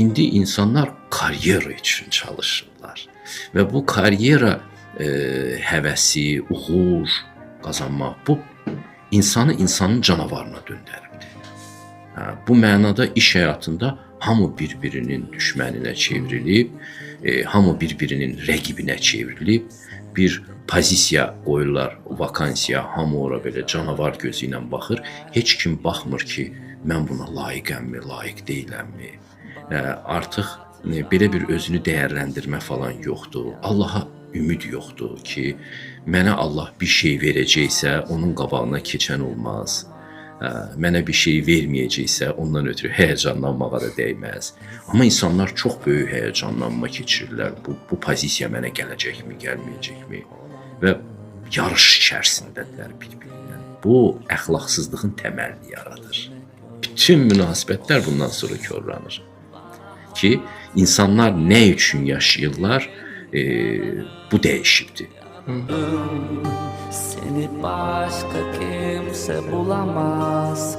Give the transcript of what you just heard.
indi insanlar karyera üçün çalışırlar və bu karyera həvəsi, uğur qazanmaq bu insanı insanın canavarına döndəribdir. Bu mənada iş həyatında hamı bir-birinin düşməninə çevrilib, hamı bir-birinin rəqibinə çevrilib, bir pozisiya qoyurlar, vakansiya, hamı ora belə canavar gözü ilə baxır. Heç kim baxmır ki, mən buna layiqəmmi, layiq deyiləmmi? Artıq belə bir özünü dəyərləndirmə falan yoxdur. Allaha ümid yoxdur ki, mənə Allah bir şey verəcəksə, onun qabağına keçən olmaz. Mənə bir şey verməyəcəksə, ondan ötürü həyəcanlanmağa da dəyməz. Amma insanlar çox böyük həyəcanlanma keçirirlər. Bu pozisiya mənə gələcəkmi, gəlməyəcəkmi? Və yarış içərisindədirlər bir-birindən. Bu əxlaqsızlığın təməlini yaradır. Bütün münasibətlər bundan sonra korlanır. Ki, insanlar nə üçün yaşayırlar, bu dəyişibdir. Seni başka kimse bulamaz.